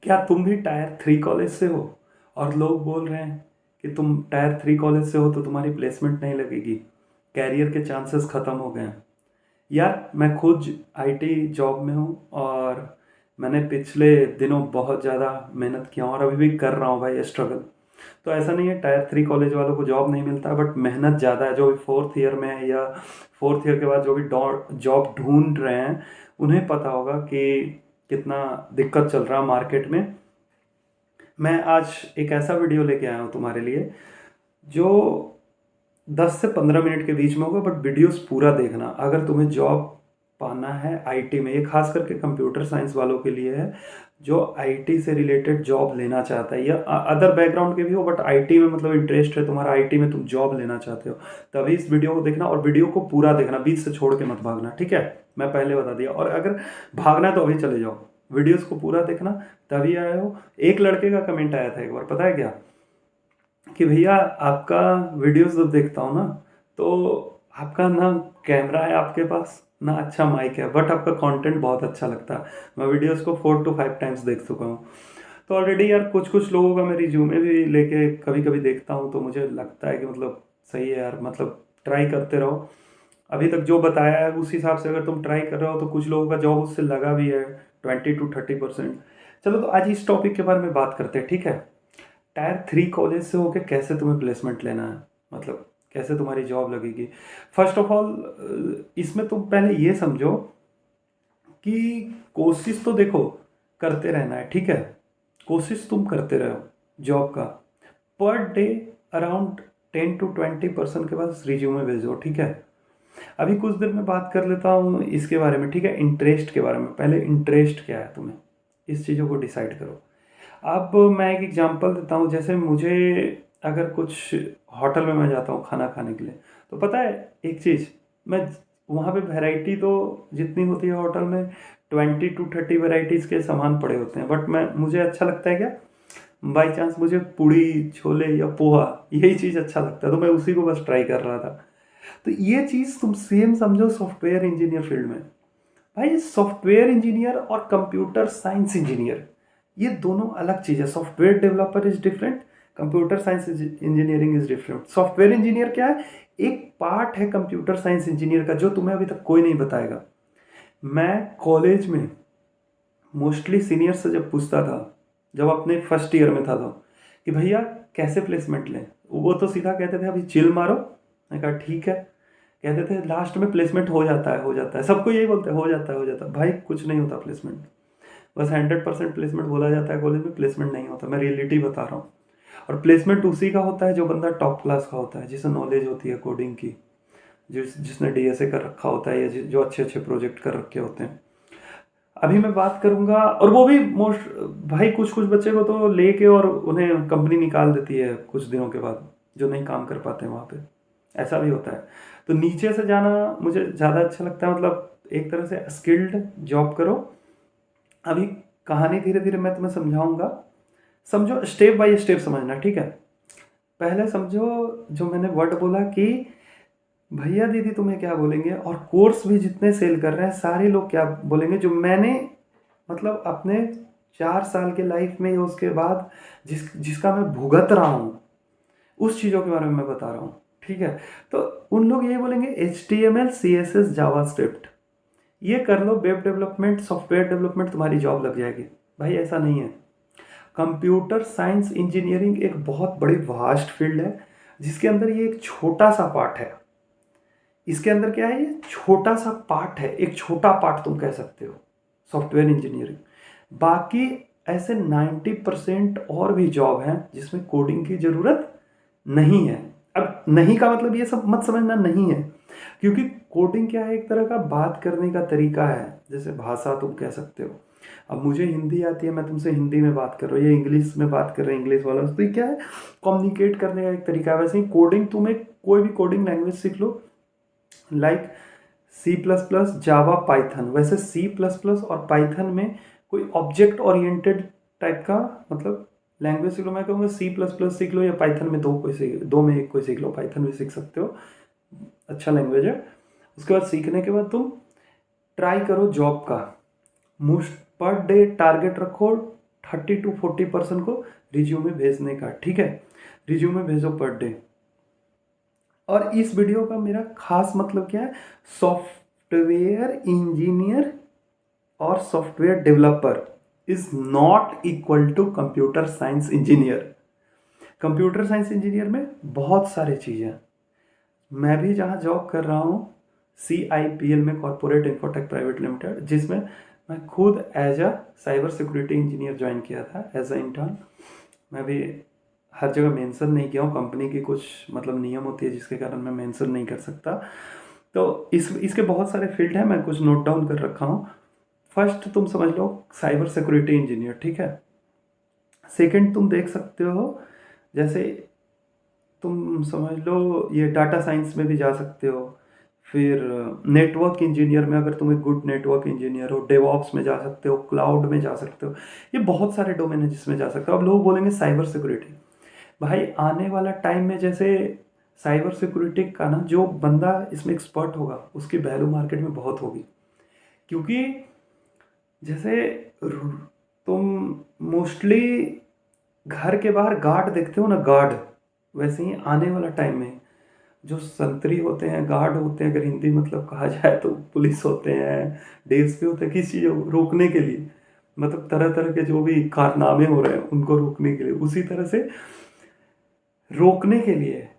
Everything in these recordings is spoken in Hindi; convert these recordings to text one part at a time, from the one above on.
क्या तुम भी टायर 3 कॉलेज से हो और लोग बोल रहे हैं कि तुम टायर 3 कॉलेज से हो तो तुम्हारी प्लेसमेंट नहीं लगेगी, कैरियर के चांसेस ख़त्म हो गए हैं? यार मैं खुद आईटी जॉब में हूँ और मैंने पिछले दिनों बहुत ज़्यादा मेहनत किया और अभी भी कर रहा हूँ भाई स्ट्रगल। तो ऐसा नहीं है टायर 3 कॉलेज वालों को जॉब नहीं मिलता, बट मेहनत ज़्यादा है। जो भी फोर्थ ईयर में है या फोर्थ ईयर के बाद जो भी जॉब ढूंढ रहे हैं, उन्हें पता होगा कि कितना दिक्कत चल रहा है मार्केट में। मैं आज एक ऐसा वीडियो लेके आया हूँ तुम्हारे लिए जो 10 से 15 मिनट के बीच में होगा, बट वीडियोस पूरा देखना अगर तुम्हें जॉब पाना है आईटी में। ये खास करके कंप्यूटर साइंस वालों के लिए है जो आईटी से रिलेटेड जॉब लेना चाहता है, या अदर बैकग्राउंड के भी हो बट आईटी में मतलब इंटरेस्ट है तुम्हारा, आईटी में तुम जॉब लेना चाहते हो, तभी इस वीडियो को देखना। और वीडियो को पूरा देखना, बीच से छोड़ के मत भागना, ठीक है? मैं पहले बता दिया। और अगर भागना है तो अभी चले जाओ, वीडियोस को पूरा देखना तभी आए हो। एक लड़के का कमेंट आया था एक बार, पता है क्या? कि भैया आपका वीडियोस जब देखता हूँ ना, तो आपका ना कैमरा है आपके पास, ना अच्छा माइक है, बट आपका कंटेंट बहुत अच्छा लगता है। मैं वीडियोस को 4 to 5 टाइम्स देख चुका हूँ। तो ऑलरेडी यार कुछ कुछ लोगों का मैं रिज्यूमे भी लेके कभी कभी देखता हूँ, तो मुझे लगता है कि मतलब सही है यार, मतलब ट्राई करते रहो। अभी तक जो बताया है उस हिसाब से अगर तुम ट्राई कर रहे हो तो कुछ लोगों का जॉब उससे लगा भी है, 20 to 30%। चलो तो आज इस टॉपिक के बारे में बात करते हैं, ठीक है? टायर 3 कॉलेज से होके कैसे तुम्हें प्लेसमेंट लेना है, मतलब कैसे तुम्हारी जॉब लगेगी। फर्स्ट ऑफ ऑल इसमें तुम पहले ये समझो कि कोशिश तो देखो करते रहना है, ठीक है? कोशिश तुम करते रहो जॉब का। पर डे अराउंड 10 to 20% के पास रिज्यूमे भेजो, ठीक है? अभी कुछ देर में बात कर लेता हूँ इसके बारे में, ठीक है? इंटरेस्ट के बारे में। पहले इंटरेस्ट क्या है तुम्हें, इस चीज़ों को डिसाइड करो। अब मैं एक एग्जांपल देता हूँ। जैसे मुझे अगर कुछ होटल में मैं जाता हूँ खाना खाने के लिए, तो पता है एक चीज़, मैं वहाँ पे वैरायटी तो जितनी होती है होटल में, 20 to 30 वैरायटीज़ के सामान पड़े होते हैं, बट मैं मुझे अच्छा लगता है क्या, बाई चांस मुझे पूड़ी छोले या पोहा यही चीज़ अच्छा लगता है, तो मैं उसी को बस ट्राई कर रहा था। तो ये चीज़ तुम सेम समझो सॉफ्टवेयर इंजीनियर फील्ड में। भाई सॉफ्टवेयर इंजीनियर और कंप्यूटर साइंस इंजीनियर ये दोनों अलग चीज़ है। Software developer is different, computer science engineering is different. Software engineer क्या है, एक पार्ट है कंप्यूटर साइंस इंजीनियर का जो तुम्हें अभी तक कोई नहीं बताएगा। मैं कॉलेज में मोस्टली सीनियर से जब पूछता था, जब अपने फर्स्ट ईयर में था, तो कि भैया कैसे प्लेसमेंट लें, वो तो सीधा कहते थे अभी चिल मारो। मैं कहा ठीक है। कहते थे लास्ट में प्लेसमेंट हो जाता है, हो जाता है, सबको यही बोलते हैं हो जाता है, हो जाता है। भाई कुछ नहीं होता प्लेसमेंट। बस 100% प्लेसमेंट बोला जाता है कॉलेज में, प्लेसमेंट नहीं होता। मैं रियलिटी बता रहा हूँ। और प्लेसमेंट उसी का होता है जो बंदा टॉप क्लास का होता है, जिसे नॉलेज होती है कोडिंग की, जिसने डीएसए कर रखा होता है, या जो अच्छे अच्छे प्रोजेक्ट कर रखे होते हैं। अभी मैं बात करूंगा, और वो भी मोस्ट, भाई कुछ कुछ बच्चे को तो लेके और उन्हें कंपनी निकाल देती है कुछ दिनों के बाद, जो नहीं काम कर पाते हैं वहाँ पे, ऐसा भी होता है। तो नीचे से जाना मुझे ज़्यादा अच्छा लगता है, मतलब एक तरह से स्किल्ड जॉब करो। अभी कहानी धीरे धीरे मैं तुम्हें समझाऊंगा, समझो स्टेप बाय स्टेप समझना, ठीक है? पहले समझो जो मैंने वर्ड बोला कि भैया दीदी तुम्हें क्या बोलेंगे, और कोर्स भी जितने सेल कर रहे हैं सारे लोग क्या बोलेंगे, जो मैंने मतलब अपने 4 साल के लाइफ में या उसके बाद जिसका मैं भुगत रहा हूँ, उस चीज़ों के बारे में मैं बता रहा हूँ, ठीक है? तो उन लोग ये बोलेंगे HTML CSS जावास्क्रिप्ट ये कर लो, वेब डेवलपमेंट सॉफ्टवेयर डेवलपमेंट तुम्हारी जॉब लग जाएगी। भाई ऐसा नहीं है। कंप्यूटर साइंस इंजीनियरिंग एक बहुत बड़ी वास्ट फील्ड है, जिसके अंदर ये एक छोटा सा पार्ट है। इसके अंदर क्या है, ये छोटा सा पार्ट है, एक छोटा पार्ट तुम कह सकते हो सॉफ्टवेयर इंजीनियरिंग। बाकी ऐसे 90% और भी जॉब हैं जिसमें कोडिंग की ज़रूरत नहीं है। अब नहीं का मतलब ये सब मत समझना नहीं है, क्योंकि कोडिंग क्या है, एक तरह का बात करने का तरीका है, जैसे भाषा तुम कह सकते हो। अब मुझे हिंदी आती है, मैं तुमसे हिंदी में बात कर रहा हूँ, ये इंग्लिश में बात कर रहे हैं इंग्लिश वाला, तो ये क्या है, कम्युनिकेट करने का एक तरीका है। वैसे ही कोडिंग, तुम एक कोई भी कोडिंग लैंग्वेज सीख लो, लाइक C++, जावा, पाइथन। वैसे C++ और पाइथन में कोई ऑब्जेक्ट ओरिएंटेड टाइप का मतलब लैंग्वेज सीख लो। मैं कहूँगा C++ सीख लो, या पाइथन में दो में एक कोई सीख लो, पाइथन भी सीख सकते हो, अच्छा लैंग्वेज है। उसके बाद सीखने के बाद तुम ट्राई करो जॉब का। मोस्ट पर डे टारगेट रखो 30-40% को रिज्यूमे भेजने का, ठीक है। रिज्यूमे भेजो पर डे। और इस वीडियो का मेरा खास मतलब क्या है, सॉफ्टवेयर इंजीनियर और software developer is not equal to computer science engineer. Computer science engineer में बहुत सारी चीज़ें हैं। मैं भी जहाँ जॉब कर रहा हूँ CIPL में, कॉर्पोरेट इंफोटेक प्राइवेट लिमिटेड, जिसमें मैं खुद as a cyber security engineer join किया था एज अ इंटर्न। मैं भी हर जगह मेंशन नहीं किया हूँ, कंपनी की कुछ मतलब नियम होती है जिसके कारण मैं मेंशन नहीं कर सकता। तो इसके बहुत सारे फील्ड हैं, मैं कुछ नोट डाउन कर रखा हूँ। फर्स्ट तुम समझ लो साइबर सिक्योरिटी इंजीनियर, ठीक है। सेकंड तुम देख सकते हो, जैसे तुम समझ लो ये डाटा साइंस में भी जा सकते हो। फिर नेटवर्क इंजीनियर में अगर तुम एक गुड नेटवर्क इंजीनियर हो, डेवऑप्स में जा सकते हो, क्लाउड में जा सकते हो। ये बहुत सारे डोमेन है जिसमें जा सकते हो। अब लोग बोलेंगे साइबर सिक्योरिटी, भाई आने वाला टाइम में जैसे साइबर सिक्योरिटी का ना जो बंदा इसमें एक्सपर्ट होगा उसकी वैल्यू मार्केट में बहुत होगी। क्योंकि जैसे तुम मोस्टली घर के बाहर गार्ड देखते हो ना, गार्ड, वैसे ही आने वाला टाइम में जो संतरी होते हैं, गार्ड होते हैं, अगर हिंदी मतलब कहा जाए तो पुलिस होते हैं, डीएसपी होते हैं, किसी चीज़ को रोकने के लिए, मतलब तरह तरह के जो भी कारनामे हो रहे हैं उनको रोकने के लिए, उसी तरह से रोकने के लिए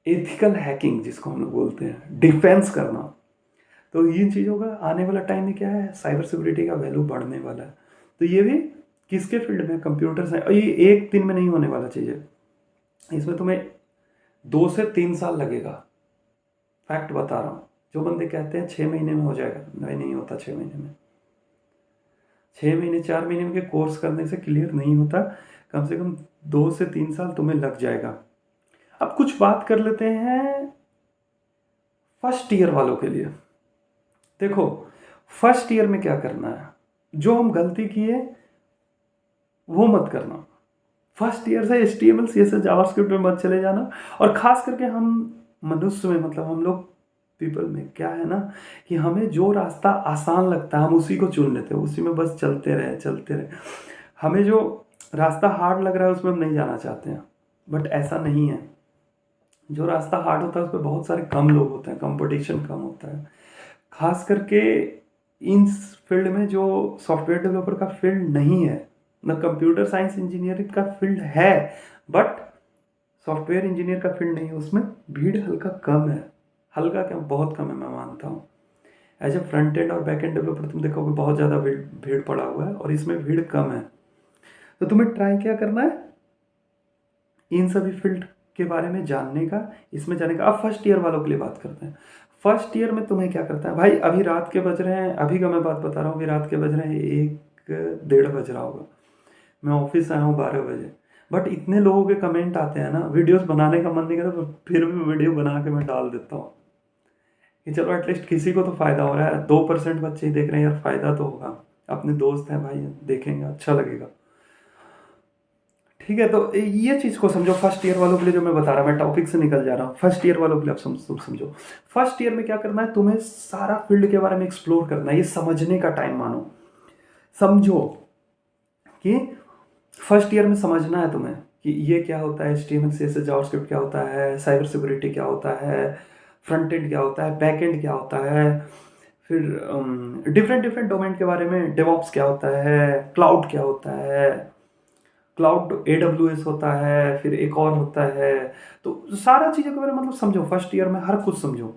एथिकल हैकिंग जिसको हम लोग बोलते हैं, डिफेंस करना। तो इन चीज़ों का आने वाला टाइम में क्या है, साइबर सिक्योरिटी का वैल्यू बढ़ने वाला है। तो ये भी किसके फील्ड में, कंप्यूटर साइंस। और ये एक दिन में नहीं होने वाला चीज़ है, इसमें तुम्हें 2 से 3 साल लगेगा। फैक्ट बता रहा हूँ। जो बंदे कहते हैं 6 महीने में हो जाएगा, नहीं होता 6 महीने में। 6 महीने 4 महीने के कोर्स करने से क्लियर नहीं होता, कम से कम 2 से 3 साल तुम्हें लग जाएगा। अब कुछ बात कर लेते हैं फर्स्ट ईयर वालों के लिए। देखो फर्स्ट ईयर में क्या करना है, जो हम गलती किए वो मत करना। फर्स्ट ईयर से HTML CSS जावास्क्रिप्ट में मत चले जाना। और खास करके हम मनुष्य में, मतलब हम लोग पीपल में क्या है ना, कि हमें जो रास्ता आसान लगता है हम उसी को चुन लेते हैं, उसी में बस चलते रहे। हमें जो रास्ता हार्ड लग रहा है उसमें हम नहीं जाना चाहते हैं। बट ऐसा नहीं है, जो रास्ता हार्ड होता है उस पर बहुत सारे कम लोग होते हैं, कंपटीशन कम होता है। खास करके इन फील्ड में जो सॉफ्टवेयर डेवलपर का फील्ड नहीं है ना, कंप्यूटर साइंस इंजीनियरिंग का फील्ड है बट सॉफ्टवेयर इंजीनियर का फील्ड नहीं है, उसमें भीड़ हल्का कम है। हल्का क्या, बहुत कम है, मैं मानता हूँ। एज ए फ्रंट एंड और बैक एंड डेवलपर तुम देखोगे बहुत ज़्यादा भीड़ पड़ा हुआ है, और इसमें भीड़ कम है। तो तुम्हें ट्राई क्या करना है, इन सभी फील्ड के बारे में जानने का, इसमें जाने का। अब फर्स्ट ईयर वालों के लिए बात करते हैं। फर्स्ट ईयर में तुम्हें क्या करता है भाई, अभी रात के बज रहे हैं, अभी का मैं बात बता रहा हूँ, अभी रात के बज रहे हैं 1-1:30 बज रहा होगा। मैं ऑफिस आया हूँ 12 बजे, बट इतने लोगों के कमेंट आते हैं ना, वीडियोस बनाने का मन नहीं करता, तो फिर भी वीडियो बना के मैं डाल देता हूँ कि चलो एटलीस्ट किसी को तो फ़ायदा हो रहा है। 2% बच्चे ही देख रहे हैं यार, फ़ायदा तो होगा, अपने दोस्त हैं भाई, देखेंगे, अच्छा लगेगा। ठीक है, तो ये चीज़ को समझो। फर्स्ट ईयर वालों के लिए जो मैं बता रहा, मैं टॉपिक से निकल जा रहा हूँ। फर्स्ट ईयर वालों के लिए आप समझो। फर्स्ट ईयर में क्या करना है, तुम्हें सारा फील्ड के बारे में एक्सप्लोर करना है, ये समझने का टाइम मानो। समझो कि फर्स्ट ईयर में समझना है तुम्हें कि ये क्या होता है, HTML CSS जावास्क्रिप्ट क्या होता है, साइबर सिक्योरिटी क्या होता है, फ्रंट एंड क्या होता है, बैक एंड क्या होता है, फिर डिफरेंट डिफरेंट डोमेन के बारे में, डेवऑप्स क्या होता है, क्लाउड क्या होता है, क्लाउड AWS होता है, फिर एक और होता है। तो सारा चीज़ों के बारे में मतलब समझो, फर्स्ट ईयर में हर कुछ समझो।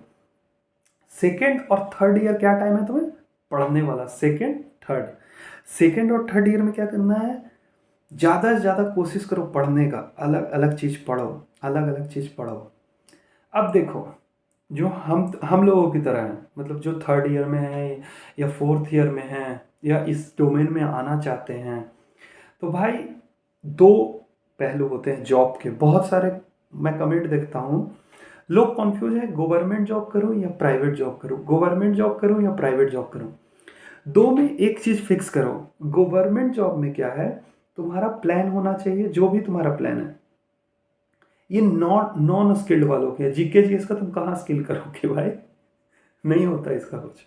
सेकेंड और थर्ड ईयर क्या टाइम है तुम्हें पढ़ने वाला, सेकेंड और थर्ड ईयर में क्या करना है, ज़्यादा से ज़्यादा कोशिश करो पढ़ने का, अलग अलग चीज़ पढ़ो, अलग अलग चीज़ पढ़ो। अब देखो, जो हम लोगों की तरह हैं, मतलब जो थर्ड ईयर में है या फोर्थ ईयर में है या इस डोमेन में आना चाहते हैं, तो भाई 2 पहलू होते हैं जॉब के, बहुत सारे मैं कमेंट देखता हूँ। लोग कन्फ्यूज है, गवर्नमेंट जॉब करूँ या प्राइवेट जॉब करूँ, गवर्नमेंट जॉब करूँ या प्राइवेट जॉब करूँ। 2 में एक चीज़ फिक्स करो। गवर्नमेंट जॉब में क्या है, तुम्हारा प्लान होना चाहिए, जो भी तुम्हारा प्लान है। ये नॉन स्किल्ड वालों के, जीके जीएस का तुम कहाँ स्किल करोगे भाई, नहीं होता इसका कुछ।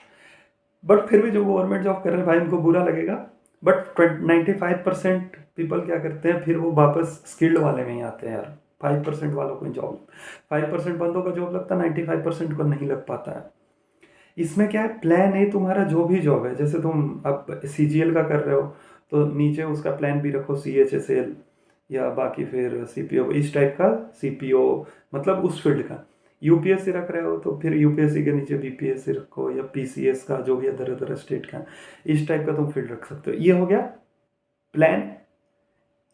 बट फिर भी जो गवर्नमेंट जॉब कर रहे हैं भाई, उनको बुरा लगेगा, बट 95% पीपल क्या करते हैं, फिर वो वापस स्किल्ड वाले में ही आते हैं यार। 5% वालों को जॉब, 5% बंदों का जॉब लगता है, 95% को नहीं लग पाता है। इसमें क्या है, प्लान ए तुम्हारा जो भी जॉब है, जैसे तुम अब CGL का कर रहे हो तो नीचे उसका प्लान भी रखो CHSL या बाकी फिर CPO, इस टाइप का CPO, मतलब उस फील्ड का। UPSC रख रहे हो तो फिर UPSC के नीचे BPSC रखो, या PCS का जो भी अदर अदर स्टेट का, इस टाइप का तुम फील्ड रख सकते हो। ये हो गया प्लान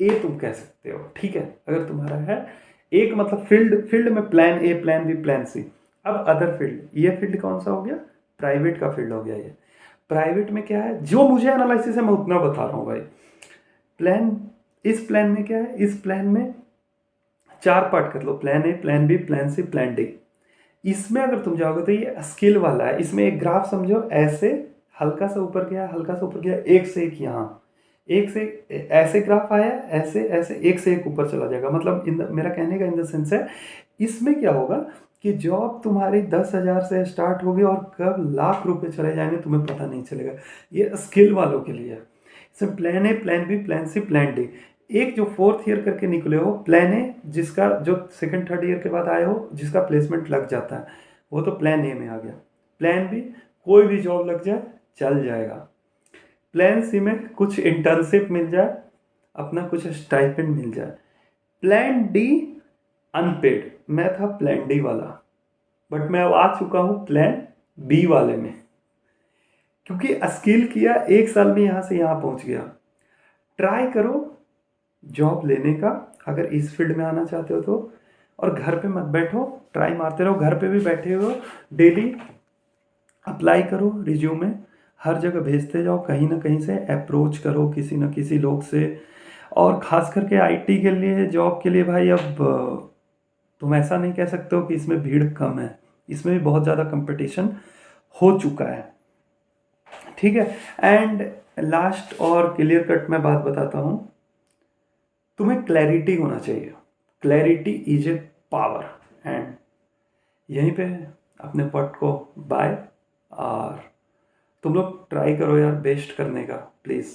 ए, तुम कह सकते हो, ठीक है। अगर तुम्हारा है एक मतलब फील्ड, फील्ड में plan A, plan B, plan C. अब अदर फील्ड, ये फील्ड कौन सा हो गया, प्राइवेट का फील्ड हो गया ये। प्राइवेट में क्या है, जो मुझे एनालिसिस है मैं उतना बता रहा हूँ भाई। प्लान, इस प्लान में क्या है, इस प्लान में 4 पार्ट कर लो, plan A, plan B, plan C, plan D. इसमें अगर तुम जाओगे तो ये स्किल वाला है। इसमें एक ग्राफ समझो, ऐसे हल्का सा ऊपर गया, हल्का सा ऊपर गया, एक से एक यहाँ, एक से ऐसे ग्राफ आया, ऐसे ऐसे एक से एक ऊपर चला जाएगा। मतलब मेरा कहने का इन द सेंस है, इसमें क्या होगा कि जॉब तुम्हारी 10,000 से स्टार्ट होगी और कब लाख रुपए चले जाएंगे तुम्हें पता नहीं चलेगा। ये स्किल वालों के लिए है। इसमें plan A, plan B, plan C, plan D. एक जो 4th ईयर करके निकले हो, प्लान ए जिसका जो 2nd 3rd ईयर के बाद आए हो, जिसका प्लेसमेंट लग जाता है, वो तो प्लान ए में आ गया। प्लान बी, कोई भी जॉब लग जाए चल जाएगा। प्लान सी में कुछ इंटर्नशिप मिल जाए, अपना कुछ स्टाइपेंड मिल जाए। प्लान डी अनपेड, मैं था प्लान डी वाला, बट मैं अब आ चुका हूँ प्लान बी वाले में, क्योंकि स्किल किया 1 साल में यहाँ से यहाँ पहुँच गया। ट्राई करो जॉब लेने का, अगर इस फील्ड में आना चाहते हो तो। और घर पे मत बैठो, ट्राई मारते रहो, घर पे भी बैठे हो, डेली अप्लाई करो, रिज्यूमे हर जगह भेजते जाओ, कहीं ना कहीं से अप्रोच करो किसी न किसी लोग से। और ख़ास करके IT के लिए, जॉब के लिए भाई, अब तुम ऐसा नहीं कह सकते हो कि इसमें भीड़ कम है, इसमें भी बहुत ज़्यादा कंपटीशन हो चुका है, ठीक है। एंड लास्ट और क्लियर कट मैं बात बताता हूँ, तुम्हें क्लैरिटी होना चाहिए। Clarity is a power. And यहीं पे अपने पॉट को बाय। और तुम लोग ट्राई करो यार बेस्ट करने का, प्लीज़।